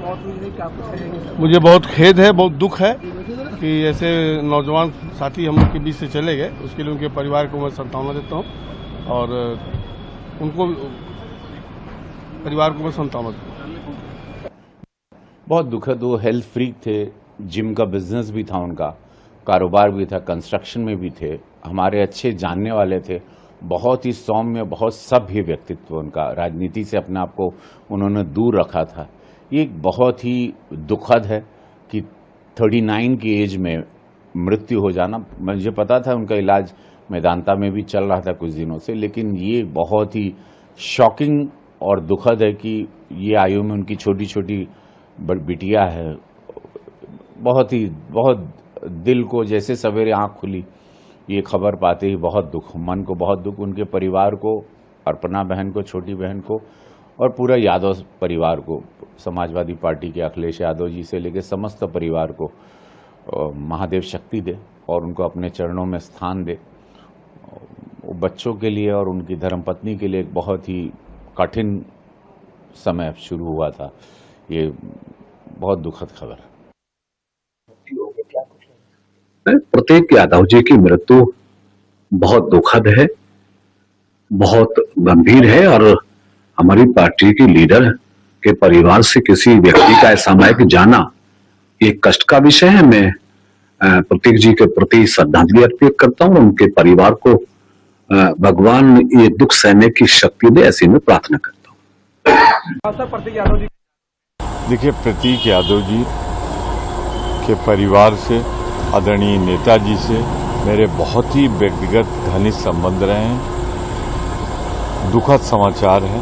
मौत हुई है, क्या कुछ कहेंगे? मुझे बहुत खेद है, बहुत दुख है कि ऐसे नौजवान साथी हम लोग के बीच से चले गए। उसके लिए उनके परिवार को मैं सांत्वना देता हूँ और उनको परिवार को मैं सांत्वना देता हूँ। बहुत दुखद। वो हेल्थ फ्रीक थे, जिम का बिजनेस भी था, उनका कारोबार भी था, कंस्ट्रक्शन में भी थे, हमारे अच्छे जानने वाले थे, बहुत ही सौम्य, बहुत सभ्य व्यक्तित्व उनका, राजनीति से अपने आप को उन्होंने दूर रखा था। ये बहुत ही दुखद है कि 39 की एज में मृत्यु हो जाना। मुझे पता था उनका इलाज मेदांता में भी चल रहा था कुछ दिनों से, लेकिन ये बहुत ही शॉकिंग और दुखद है कि ये आयु में उनकी छोटी छोटी बिटिया है। बहुत दिल को जैसे सवेरे आंख खुली ये खबर पाते ही बहुत दुख, मन को बहुत दुख, उनके परिवार को, अर्पणा बहन को, छोटी बहन को और पूरा यादव परिवार को, समाजवादी पार्टी के अखिलेश यादव जी से लेकर समस्त परिवार को महादेव शक्ति दे और उनको अपने चरणों में स्थान दे। वो बच्चों के लिए और उनकी धर्मपत्नी के लिए एक बहुत ही कठिन समय शुरू हुआ था। ये बहुत दुखद खबर। प्रतीक यादव जी की मृत्यु बहुत दुखद है, बहुत गंभीर है और हमारी पार्टी की लीडर के परिवार से किसी व्यक्ति का असामयिक जाना एक कष्ट का विषय है। मैं प्रतीक जी के प्रति श्रद्धांजलि अर्पित करता हूं। उनके परिवार को भगवान ये दुख सहने की शक्ति दे, ऐसी मैं प्रार्थना करता हूं। प्रतीक यादव जी, देखिए, प्रतीक यादव जी के परिवार से, आदरणीय नेताजी से मेरे बहुत ही व्यक्तिगत घनिष्ठ संबंध रहे हैं। दुखद समाचार है।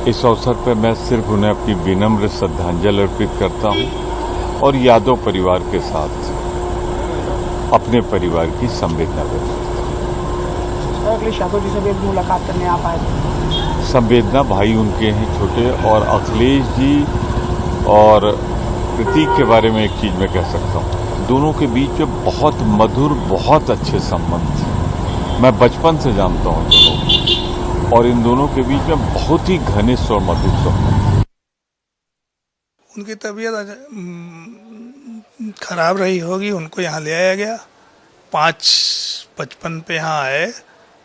इस अवसर पर मैं सिर्फ उन्हें अपनी विनम्र श्रद्धांजलि अर्पित करता हूं और यादव परिवार के साथ अपने परिवार की संवेदना व्यक्त करता हूं। अखिलेश यादव जी से भी एक मुलाकात करने आप आए थे। संवेदना भाई उनके हैं छोटे, और अखिलेश जी और प्रतीक के बारे में एक चीज मैं कह सकता हूं, दोनों के बीच में बहुत मधुर, बहुत अच्छे संबंध थे। मैं बचपन से जानता हूं दोनों, और इन दोनों के बीच में बहुत ही घनिष्ठ और मधुर संबंध। उनकी तबीयत खराब रही होगी, उनको यहाँ ले आया गया। 5:55 पे यहाँ आए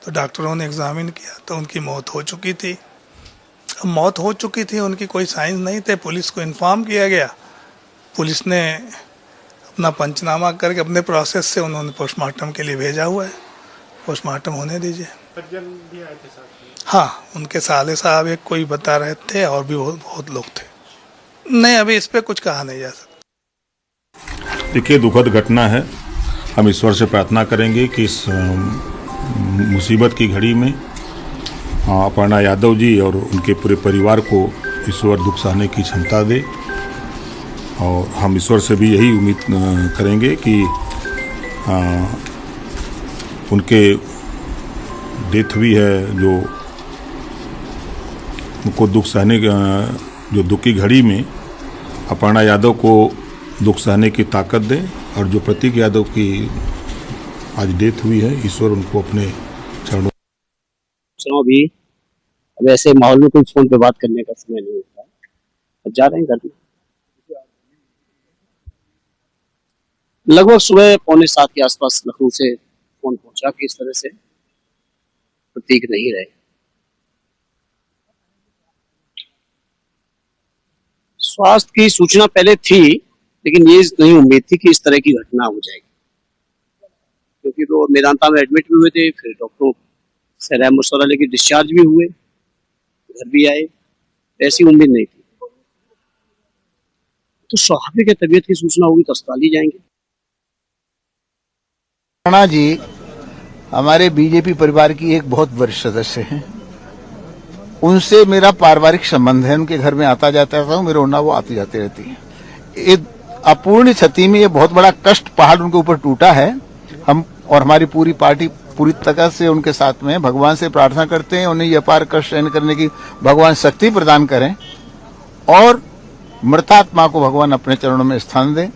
तो डॉक्टरों ने एग्जामिन किया तो उनकी मौत हो चुकी थी। अब मौत हो चुकी थी, उनकी कोई साइंस नहीं थे। पुलिस को इन्फॉर्म किया गया, पुलिस ने अपना पंचनामा करके अपने प्रोसेस से उन्होंने पोस्टमार्टम के लिए भेजा हुआ है। पोस्टमार्टम होने दीजिए। हाँ, उनके साले साहब एक कोई बता रहे थे और भी बहुत लोग थे। नहीं, अभी इस पे कुछ कहा नहीं जा सकता। देखिए, दुखद घटना है। हम ईश्वर से प्रार्थना करेंगे कि इस मुसीबत की घड़ी में अपर्णा यादव जी और उनके पूरे परिवार को ईश्वर दुख सहने की क्षमता दे। और हम ईश्वर से भी यही उम्मीद करेंगे कि उनके डेथ हुई है, जो उनको दुख सहने, जो दुख की घड़ी में अपर्णा यादव को दुख सहने की ताकत दे। और जो प्रतीक यादव की आज डेथ हुई है, ईश्वर उनको अपने चरणों भी। अब ऐसे माहौल में कोई फोन पे बात करने का समय नहीं होता। अब जा रहे हैं घर में। लगभग सुबह 6:45 के आसपास लखनऊ से फोन पहुंचा कि इस तरह से प्रतीक नहीं रहे। स्वास्थ्य की सूचना पहले थी, लेकिन ये नहीं उम्मीद थी कि इस तरह की घटना हो जाएगी, क्योंकि वो मेदांता में एडमिट भी हुए थे, फिर डॉक्टरों से राय मशवरा लेके डिस्चार्ज भी हुए, घर भी आए। ऐसी उम्मीद नहीं थी। तो स्वाभाविक है, तबीयत की सूचना होगी तो अस्पताल ही जाएंगे। राणा जी हमारे बीजेपी परिवार की एक बहुत वरिष्ठ सदस्य हैं। उनसे मेरा पारिवारिक संबंध है, उनके घर में आता जाता था, मेरे उन्ना वो आती जाती रहती है। एक अपूर्ण क्षति में ये बहुत बड़ा कष्ट पहाड़ उनके ऊपर टूटा है। हम और हमारी पूरी पार्टी पूरी तरह से उनके साथ में भगवान से प्रार्थना करते हैं उन्हें ये अपार कष्ट सहन करने की भगवान शक्ति प्रदान करें और मृतात्मा को भगवान अपने चरणों में स्थान दें।